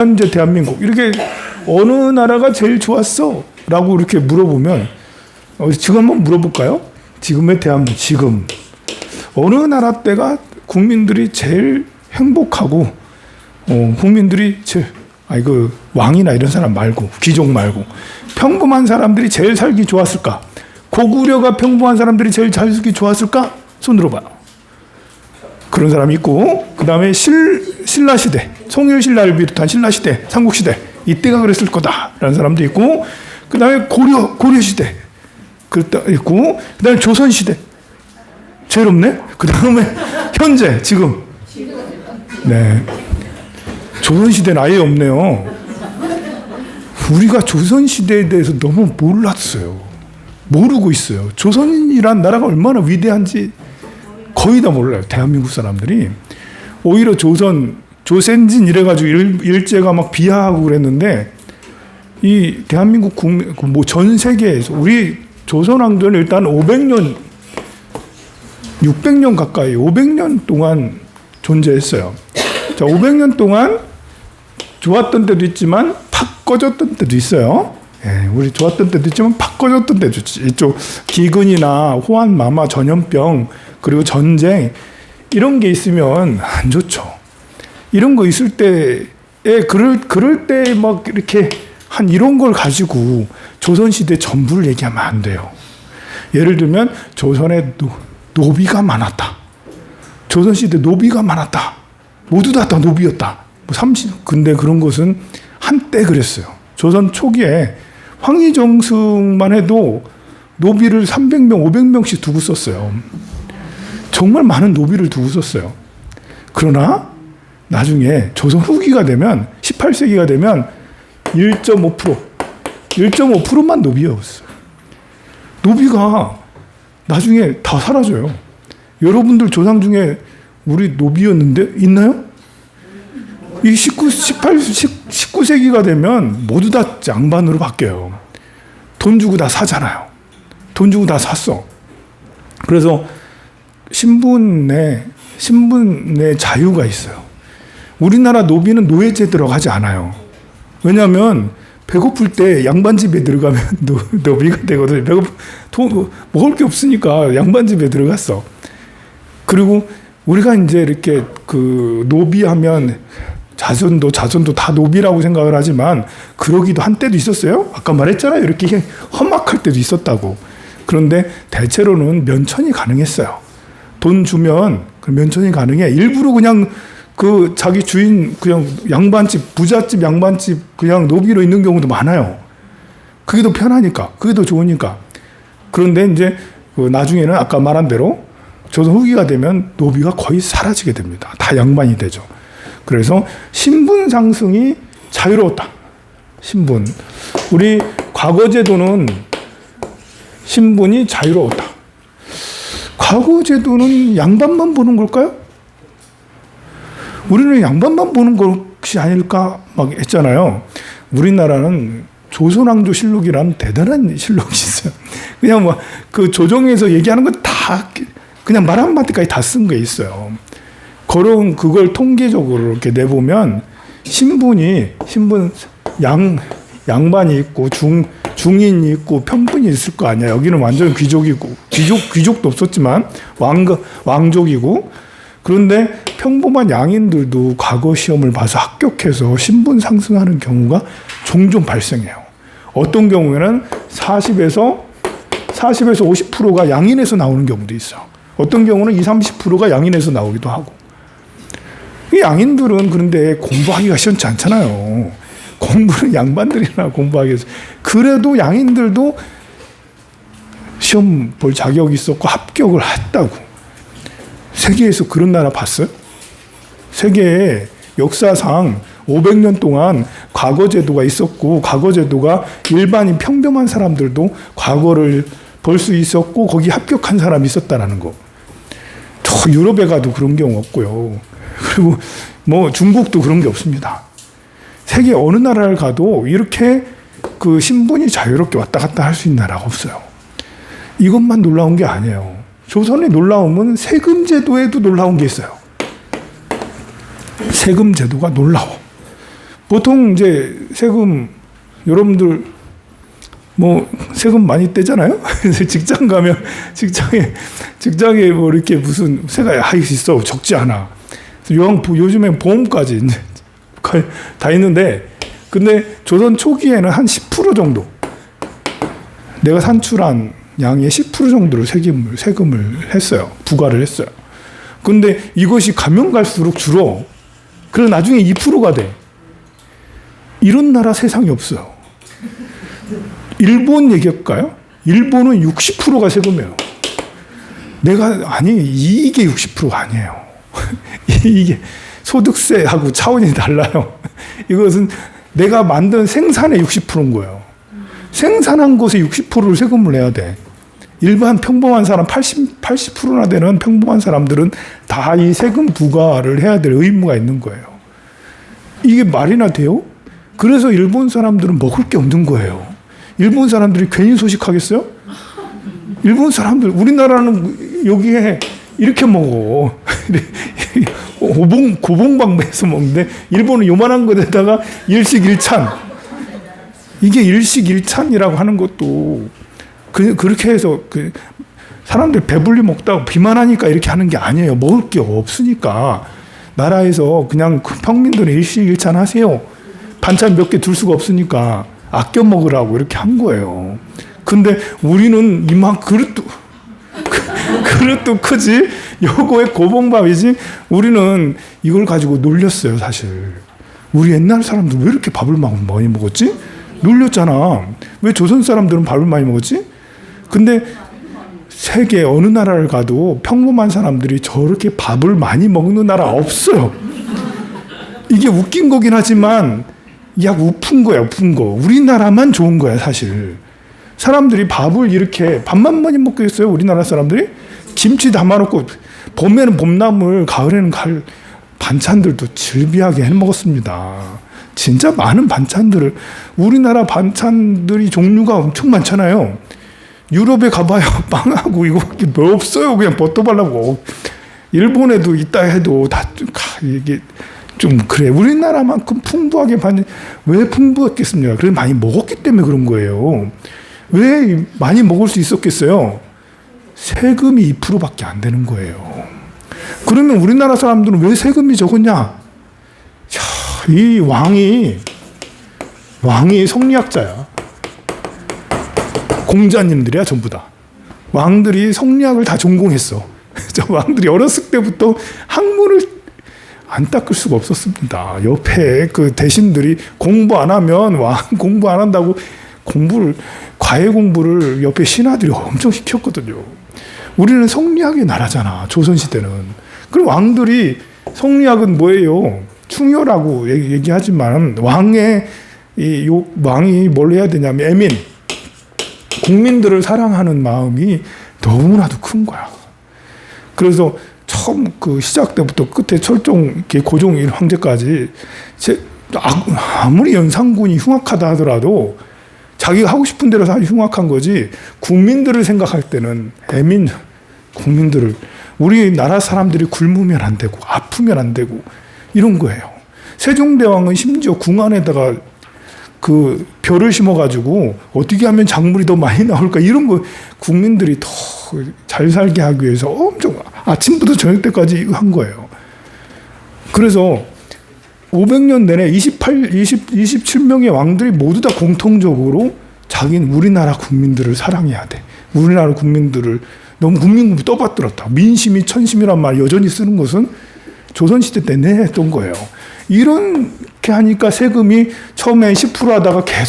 현재 대한민국 이렇게 어느 나라가 제일 좋았어? 라고 이렇게 물어보면 지금 한번 물어볼까요? 지금의 대한민국 지금 어느 나라 때가 국민들이 제일 행복하고 국민들이 제일 그 왕이나 이런 사람 말고 귀족 말고 평범한 사람들이 제일 살기 좋았을까? 고구려가 평범한 사람들이 제일 잘 살기 좋았을까? 손 들어봐요. 그런 사람이 있고, 그 다음에 신라 시대, 송일신라를 비롯한 신라 시대, 삼국 시대 이때가 그랬을 거다라는 사람도 있고, 그 다음에 고려 시대 그랬다 있고, 그 다음에 조선 시대 제일 없네. 그 다음에 현재 지금 네 조선 시대는 아예 없네요. 우리가 조선 시대에 대해서 너무 몰랐어요. 모르고 있어요. 조선이란 나라가 얼마나 위대한지 거의 다 몰라요. 대한민국 사람들이. 오히려 조선진 이래가지고 일제가 막 비하하고 그랬는데, 이 대한민국 국민, 전 세계에서 우리 조선 왕조는 일단 500년, 600년 가까이 500년 동안 존재했어요. 자, 500년 동안 좋았던 때도 있지만 팍 꺼졌던 때도 있어요. 예, 우리 좋았던 때도 있지만 팍 꺼졌던 때도 있죠. 이쪽 기근이나 호환, 마마, 전염병, 그리고 전쟁 이런 게 있으면 안 좋죠. 이런 거 있을 때에 그럴 때 막 이렇게 한 이런 걸 가지고 조선시대 전부를 얘기하면 안 돼요. 예를 들면 조선에 노비가 많았다. 조선시대 노비가 많았다. 모두 다 노비였다. 근데 그런 것은 한때 그랬어요. 조선 초기에 황희정승만 해도 노비를 300명, 500명씩 두고 썼어요. 정말 많은 노비를 두고 썼어요. 그러나 나중에 조선 후기가 되면 18세기가 되면 1.5%만 노비였어요. 노비가 나중에 다 사라져요. 여러분들 조상 중에 우리 노비였는데 있나요? 이 19세기가 되면 모두 다 양반으로 바뀌어요. 돈 주고 다 사잖아요. 돈 주고 다 샀어. 그래서 신분의 자유가 있어요. 우리나라 노비는 노예제 들어가지 않아요. 왜냐하면 배고플 때 양반집에 들어가면 노비가 되거든요. 먹을 게 없으니까 양반집에 들어갔어. 그리고 우리가 이제 이렇게 그 노비하면 자손도 다 노비라고 생각을 하지만 그러기도 한때도 있었어요. 아까 말했잖아요. 이렇게 험악할 때도 있었다고. 그런데 대체로는 면천이 가능했어요. 돈 주면 그 면천이 가능해. 일부러 그냥 그 자기 주인 그냥 양반집, 부잣집 양반집 그냥 노비로 있는 경우도 많아요. 그게 더 편하니까, 그게 더 좋으니까. 그런데 이제 그 나중에는 아까 말한 대로 조선 후기가 되면 노비가 거의 사라지게 됩니다. 다 양반이 되죠. 그래서 신분 상승이 자유로웠다. 신분. 우리 과거 제도는 신분이 자유로웠다. 과거 제도는 양반만 보는 걸까요? 우리는 양반만 보는 것이 아닐까 막 했잖아요. 우리나라는 조선왕조실록이라는 대단한 실록이 있어요. 그냥 뭐 그 조정에서 얘기하는 거 다 그냥 말 한마디까지 다 쓴 게 있어요. 그걸 통계적으로 이렇게 내보면 양반이 있고 중인이 있고 평분이 있을 거 아니야. 여기는 완전 귀족이고 귀족도 없었지만 왕족이고. 그런데 평범한 양인들도 과거 시험을 봐서 합격해서 신분 상승하는 경우가 종종 발생해요. 어떤 경우에는 40에서 50%가 양인에서 나오는 경우도 있어요. 어떤 경우는 30%가 양인에서 나오기도 하고. 이 양인들은 그런데 공부하기가 시원치 않잖아요. 공부는 양반들이나 공부하기 위해서. 그래도 양인들도 시험 볼 자격이 있었고 합격을 했다고. 세계에서 그런 나라 봤어요? 세계에 역사상 500년 동안 과거 제도가 있었고, 과거 제도가 일반인 평범한 사람들도 과거를 볼 수 있었고 거기 합격한 사람이 있었다라는 거. 저 유럽에 가도 그런 경우 없고요. 그리고 뭐 중국도 그런 게 없습니다. 세계 어느 나라를 가도 이렇게 그 신분이 자유롭게 왔다 갔다 할 수 있는 나라가 없어요. 이것만 놀라운 게 아니에요. 조선의 놀라움은 세금 제도에도 놀라운 게 있어요. 세금 제도가 놀라워. 보통 이제 세금 여러분들 뭐 세금 많이 떼잖아요. 그래서 직장 가면 직장에 뭐 이렇게 무슨 세가 있어 적지 않아. 요즘엔 보험까지 이제 다 있는데, 근데 조선 초기에는 한 10% 정도, 내가 산출한 양의 10% 정도를 세금을 했어요. 부과를 했어요. 근데 이것이 가면 갈수록 줄어. 그래서 나중에 2%가 돼. 이런 나라 세상에 없어요. 일본 얘기할까요? 일본은 60%가 세금이에요. 이게 60%가 아니에요. 이게 소득세하고 차원이 달라요. 이것은 내가 만든 생산의 60%인 거예요. 생산한 것에 60%를 세금을 내야 돼. 일반 평범한 사람 80%나 되는 평범한 사람들은 다 이 세금 부과를 해야 될 의무가 있는 거예요. 이게 말이나 돼요? 그래서 일본 사람들은 먹을 게 없는 거예요. 일본 사람들이 괜히 소식하겠어요? 일본 사람들, 우리나라는 여기에 이렇게 먹어. 고봉방배에서 먹는데, 일본은 요만한 것에다가 일식일찬. 이게 일식일찬이라고 하는 것도 그렇게 해서 사람들 배불리 먹다가 비만하니까 이렇게 하는 게 아니에요. 먹을 게 없으니까. 나라에서 그냥 평민들은 일식일찬 하세요. 반찬 몇 개 둘 수가 없으니까 아껴 먹으라고 이렇게 한 거예요. 근데 우리는 그릇도 크지? 요거에 고봉밥이지? 우리는 이걸 가지고 놀렸어요, 사실. 우리 옛날 사람들 왜 이렇게 밥을 많이 먹었지? 놀렸잖아. 왜 조선 사람들은 밥을 많이 먹었지? 근데 세계 어느 나라를 가도 평범한 사람들이 저렇게 밥을 많이 먹는 나라 없어요. 이게 웃긴 거긴 하지만 우픈 거야, 우픈 거. 우리나라만 좋은 거야, 사실. 사람들이 밥을 이렇게 밥만 많이 먹겠어요, 우리나라 사람들이? 김치 담아놓고 봄에는 봄나물, 가을에는 가을 반찬들도 즐비하게 해 먹었습니다. 진짜 많은 반찬들을, 우리나라 반찬들이 종류가 엄청 많잖아요. 유럽에 가봐요. 빵하고 이거밖에 뭐 없어요. 그냥 버터 발라고. 일본에도 있다 해도 이게 좀 그래. 우리나라만큼 풍부하게 왜 풍부했겠습니까? 그래 많이 먹었기 때문에 그런 거예요. 왜 많이 먹을 수 있었겠어요? 세금이 2%밖에 안 되는 거예요. 그러면 우리나라 사람들은 왜 세금이 적었냐? 이 왕이 성리학자야. 공자님들이야, 전부 다. 왕들이 성리학을 다 전공했어. 저 왕들이 어렸을 때부터 학문을 안 닦을 수가 없었습니다. 옆에 그 대신들이 공부 안 하면 공부 안 한다고 과외 공부를 옆에 신하들이 엄청 시켰거든요. 우리는 성리학의 나라잖아, 조선시대는. 그럼 왕들이, 성리학은 뭐예요? 충효라고 얘기하지만 왕이 뭘 해야 되냐면 애민, 국민들을 사랑하는 마음이 너무나도 큰 거야. 그래서 처음 시작 때부터 끝에 철종 고종 황제까지 아무리 연산군이 흉악하다 하더라도 자기가 하고 싶은 대로 흉악한 거지, 국민들을 생각할 때는 국민들을, 우리나라 사람들이 굶으면 안 되고 아프면 안 되고 이런 거예요. 세종대왕은 심지어 궁 안에다가 별을 심어가지고 어떻게 하면 작물이 더 많이 나올까, 이런 거 국민들이 더 잘 살게 하기 위해서 엄청 아침부터 저녁 때까지 한 거예요. 그래서 500년 내내 27명의 왕들이 모두 다 공통적으로 자기는 우리나라 국민들을 사랑해야 돼. 우리나라 국민들을 너무 국민공부 떠받들었다. 민심이 천심이란 말 여전히 쓰는 것은 조선시대 때 했던 거예요. 이렇게 하니까 세금이 처음에 10% 하다가 계속